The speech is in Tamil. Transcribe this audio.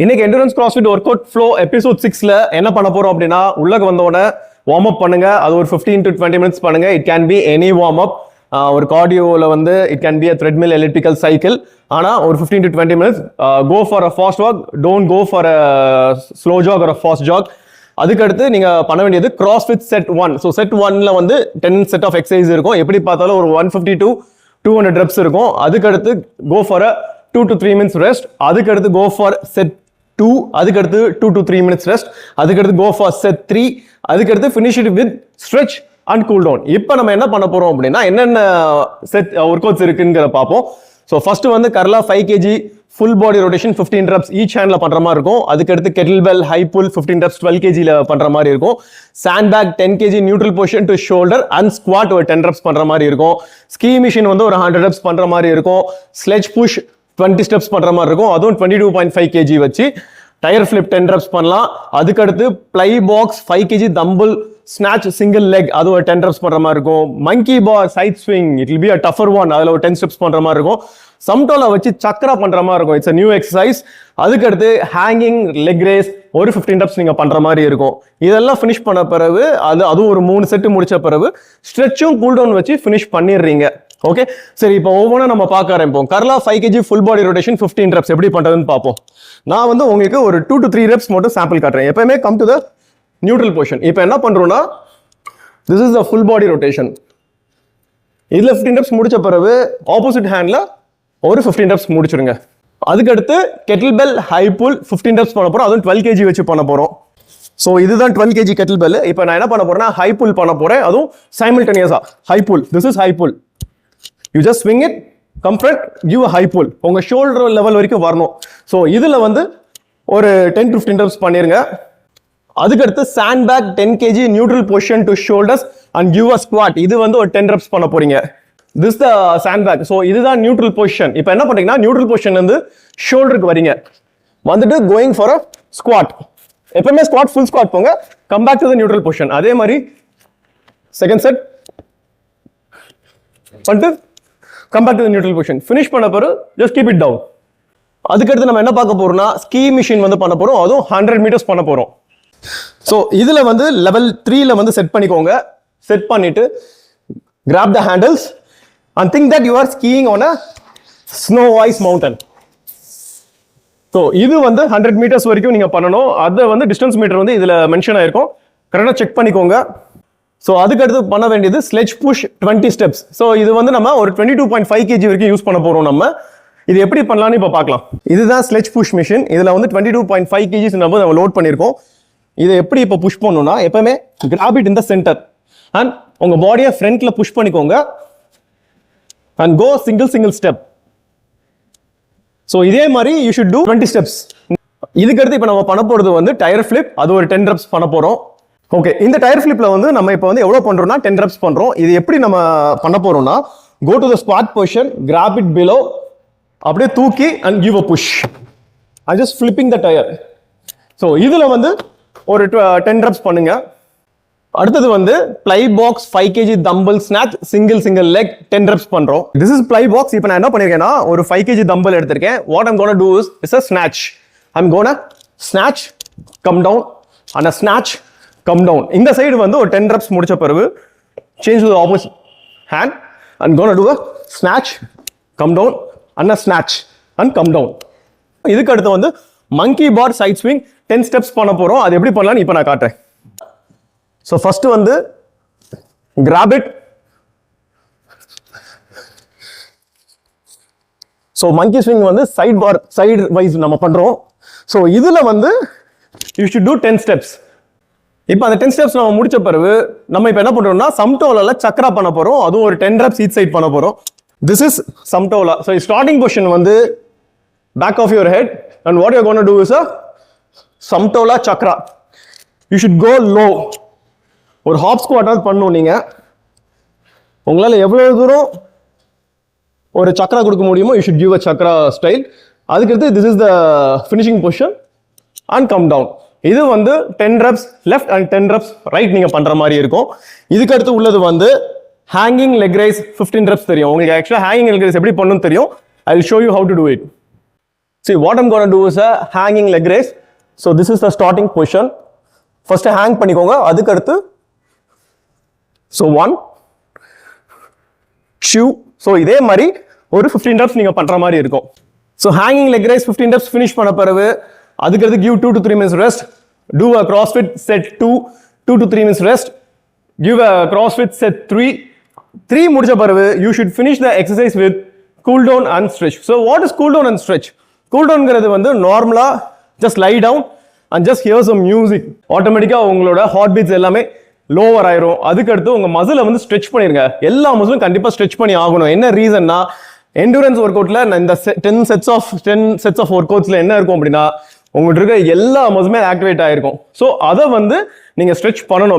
இன்னைக்கு endurance crossfit work out flow episode 6ல என்ன பண்ண போறோம் அப்படின்னா உள்ளக்கு வந்தோடனே வார்ம் அப் பண்ணுங்க. அது ஒரு 15 to 20 மினிட்ஸ் பண்ணுங்க. It can be any warm up. ஒரு கார்டியோவில் வந்து it can be a treadmill elliptical cycle. ஆனால் ஒரு 15 to 20 minutes go for a fast walk, don't go for a slow jog ஒரு ஃபாஸ்ட் ஜாக். அதுக்கடுத்து நீங்க பண்ண வேண்டியது கிராஸ்ஃபிட் செட் 1. ஸோ செட் 1ல வந்து 10 செட் ஆஃப் எக்ஸசைஸ் இருக்கும். எப்படி பார்த்தாலும் ஒரு 150 to 200 reps இருக்கும். அதுக்கடுத்து go for a 2 to 3 minutes rest. அதுக்கடுத்து கோ ஃபார் செட் 2. அதுக்கடுத்து 2 to 3 minutes ரெஸ்ட். அதுக்கடுத்து கோ ஃபார் செட் 3. அதுக்கடுத்து finish it with stretch and cool down. இப்போ நம்ம என்ன பண்ண போறோம் அப்படின்னா என்னென்ன செட் ஒர்க் அவுட்ஸ் இருக்குங்கிற பார்ப்போம். ஸோ ஃபர்ஸ்ட் வந்து கர்லா 5 kg full body rotation 15 reps each ஹேண்ட்ல பண்ற மாதிரி இருக்கும். அதுக்கடுத்து kettlebell high pull 15 reps 12 kgல பண்ற மாதிரி இருக்கும். Sand back 10 kg neutral position to shoulder and squat ஒரு 10 reps பண்ற மாதிரி இருக்கும். ஸ்கீ மிஷின் வந்து ஒரு 100 reps பண்ற மாதிரி இருக்கும். ஸ்லெட்ஜ் புஷ் 20 steps பண்ற மாதிரி இருக்கும். அதுவும் 22.5 kg வச்சு டயர் ஃபிளிப் 10 reps பண்ணலாம். அதுக்கடுத்து ply box 5 kg dumbbell snatch single leg அது ஒரு 10 reps பண்ற மாதிரி இருக்கும். Monkey bar side swing it will be a tougher one, அதுல ஒரு 10 steps பண்ற மாதிரி இருக்கும். சம்டோல வச்சு சக்கரா பண்ற மாதிரி இருக்கும். It's a new exercise. அதுக்கடுத்து ஹேங்கிங் லெக் ரேஸ் ஒரு 15 reps நீங்க பண்ற மாதிரி இருக்கும். இதெல்லாம் ஃபினிஷ் பண்ண பிறகு அதுவும் ஒரு 3 செட் முடிச்ச பிறகு ஸ்ட்ரெச்சும் கூல் டவுன் வச்சு ஃபினிஷ் பண்ணிடுறீங்க. ஓகே, சரி இப்போ ஒவ்வொன்றா நம்ம பார்க்க ஆரம்பிப்போம். கர்லா 5 kg full body rotation 15 reps எப்படி பண்றதுன்னு பார்ப்போம். நான் வந்து உங்களுக்கு ஒரு 2 to 3 reps மட்டும் சாம்பிள் காட்டுறேன். எப்பவுமே come to the neutral position. இப்போ என்ன பண்றோம்னா this is the full body rotation. இதுல 15 reps முடிச்ச பிறகு ஆப்போசிட் ஹேண்ட்ல ஒரு 15 reps முடிச்சிருங்க. அதுக்கடுத்து kettlebell high pull 15 reps பண்ண போறோம். அதுவும் 12 kg வச்சு பண்ண போறோம். ஸோ இதுதான் 12 kg கெட்டில் பெல். இப்போ நான் என்ன பண்ண போறேன்னா ஹை புல் பண்ண போறேன். அதுவும் சைமல்டேனியஸா high pull. This is high pull. You just swing it, come front, give a high pull. உங்க ஷோல்டர் லெவல் வரைக்கும் வரணும். ஸோ இதுல வந்து ஒரு 10 to 15 reps பண்ணிருங்க. அதுக்கடுத்து sand back 10 kg neutral position to shoulders and give a squat. இது வந்து ஒரு 10 reps பண்ண போறீங்க. This the sand bag. So இதுதான் நியூட்ரல் பொசிஷன். இப்போ என்ன பண்றீங்கன்னா நியூட்ரல் பொசிஷன் வந்து ஷோல்டருக்கு வரீங்க. வந்துட்டு கோயிங் ஃபார் அ ஸ்குவாட். எப்பவுமே ஸ்குவாட் ஃபுல் ஸ்குவாட் போங்க. Come back to the neutral position. அதே மாதிரி செகண்ட் செட் பண்ணிட்டு come back to the neutral position. Finish பண்ண பிறகு ஜஸ்ட் கீப் இட் டவுன். அதுக்கடுத்து நம்ம என்ன பார்க்க போறோம்னா ஸ்கீ மிஷின் வந்து பண்ண போறோம். அதுவும் 100 meters பண்ண போறோம். ஸோ இதுல வந்து லெவல் 3ல வந்து செட் பண்ணிக்கோங்க. செட் பண்ணிட்டு grab the handles and think that you are skiing on a snow ice mountain. So இது வந்து 100 meters வரைக்கும் நீங்க பண்ணணும். அது வந்து டிஸ்டன்ஸ் மீட்டர் வந்து இதுல மென்ஷன் ஆயிருக்கும். கரெக்டா செக் பண்ணிக்கோங்க. ஸோ அதுக்கு அடுத்து பண்ண வேண்டியது ஸ்லெட்ஜ் புஷ் 20 steps. ஸோ இது வந்து நம்ம ஒரு 22.5 kg வரைக்கும் யூஸ் பண்ண போறோம். நம்ம இது எப்படி பண்ணலாம்னு இப்போ பார்க்கலாம். இதுதான் ஸ்லெட்ஜ் புஷ் மிஷின். இதுல வந்து 22.5 kg நம்ம லோட் பண்ணியிருக்கோம். இதை எப்படி இப்போ புஷ் பண்ணணும்னா எப்பவுமே graph it in the centre and உங்க பாடியை ஃப்ரண்ட்ல புஷ் பண்ணிக்கோங்க and go single step. So இதே மாதிரி you should do 20 steps. இதுக்கு அடுத்து இப்போ நம்ம பண்ண போறது வந்து டயர் ஃபிளிப். அது ஒரு 10 reps பண்ண போறோம். ஓகே, இந்த டயர் ஃபிளிப்ல வந்து நம்ம இப்போ வந்து எவ்வளவு பண்றோம்னா 10 reps பண்றோம். இது எப்படி நம்ம பண்ண போறோம்னா go to the squat position, grab it below, அப்படியே தூக்கி and give a push. I'm just flipping the tire. So இதுல வந்து ஒரு 10 reps பண்ணுங்க. அடுத்தது வந்து plyo box 5 kg dumbbell snatch single leg 10 reps பண்றோம். This is plyo box. இப்போ நான் என்ன பண்ணிருக்கேன்னா ஒரு 5 kg தம்பிள் எடுத்திருக்கேன். What I'm gonna do is a snatch. I'm gonna snatch, come down and a snatch, come down. இந்த சைடு வந்து ஒரு 10 reps முடிச்ச பிறகு change to the opposite hand and gonna do a snatch, come down and a snatch and come down. இதுக்கு அடுத்து வந்து monkey bar side swing 10 steps பண்ண போறோம். அது எப்படி பண்ணலாம்னு இப்போ நான் காட்டுறேன். So first வந்து grab it. So monkey swing வந்து side wise நம்ம பண்றோம். So இதுல வந்து you should do 10 steps. இப்போ அந்த 10 steps நம்ம முடிச்ச பிறகு நம்ம இப்போ என்ன பண்றோம்னா சம்டோலால சக்கரா பண்ண போறோம். அதுவும் ஒரு 10 reps each side பண்ண போறோம். This is சம்டோலா. So starting position வந்து back of your head and what you're going to do is a சம்டோலா chakra. You should go low. ஒரு ஹாப் ஸ்குவாட் பண்ணணும். நீங்க உங்களால எவ்வளவு தூரம் ஒரு சக்கரா கொடுக்க முடியுமோ you should give a chakra style. அதுக்கடுத்து this is the finishing position and come down. இது வந்து 10 reps left and 10 reps right நீங்க பண்ற மாதிரி இருக்கும். இதுக்கு அடுத்து உள்ளது வந்து ஹேங்கிங் லெக் ரைஸ் 15 reps தெரியும் உங்களுக்கு. ஆக்சுவலா ஹேங்கிங் லெக் ரைஸ் எப்படி பண்ணணும்னு தெரியும். I will show you how to do it. See, what I'm going to do is a hanging leg raise. So this is the starting position. First hang பண்ணிக்கோங்க, அதுக்கு அடுத்து so 1 2. so இதே மாதிரி ஒரு 15 reps நீங்க பண்ற மாதிரி இருக்கும். So hanging leg raise 15 reps finish பண்ண பிறகு அதுக்கு அடுத்து give 2 to 3 minutes rest. Do a CrossFit set 2 to 3 minutes rest. Give a CrossFit set 3 முடிச்ச பிறகு you should finish the exercise with cool down and stretch. So what is cool down and stretch? Cool down ங்கிறது வந்து நார்மலா just lie down and just hear some music. ஆட்டோமேட்டிக்கா உங்களோட ஹார்ட் பீட்ஸ் எல்லாமே லோவர் ஆயிரும். அதுக்கு அடுத்து உங்க மசிலை வந்து ஸ்ட்ரெச் பண்ணிருங்க. எல்லா மசிலும் கண்டிப்பா ஸ்ட்ரெச் பண்ணி ஆகணும். என்ன ரீசன்னா எண்டூரன்ஸ் ஒர்க் அவுட்ல இந்த 10 sets of ஒர்க் அவுட்ஸ்ல என்ன இருக்கும் அப்படின்னா உங்கள்கிட்ட இருக்க எல்லா மசிலுமே ஆக்டிவேட் ஆயிருக்கும். ஸோ அதை வந்து நீங்க ஸ்ட்ரெச் பண்ணணும்.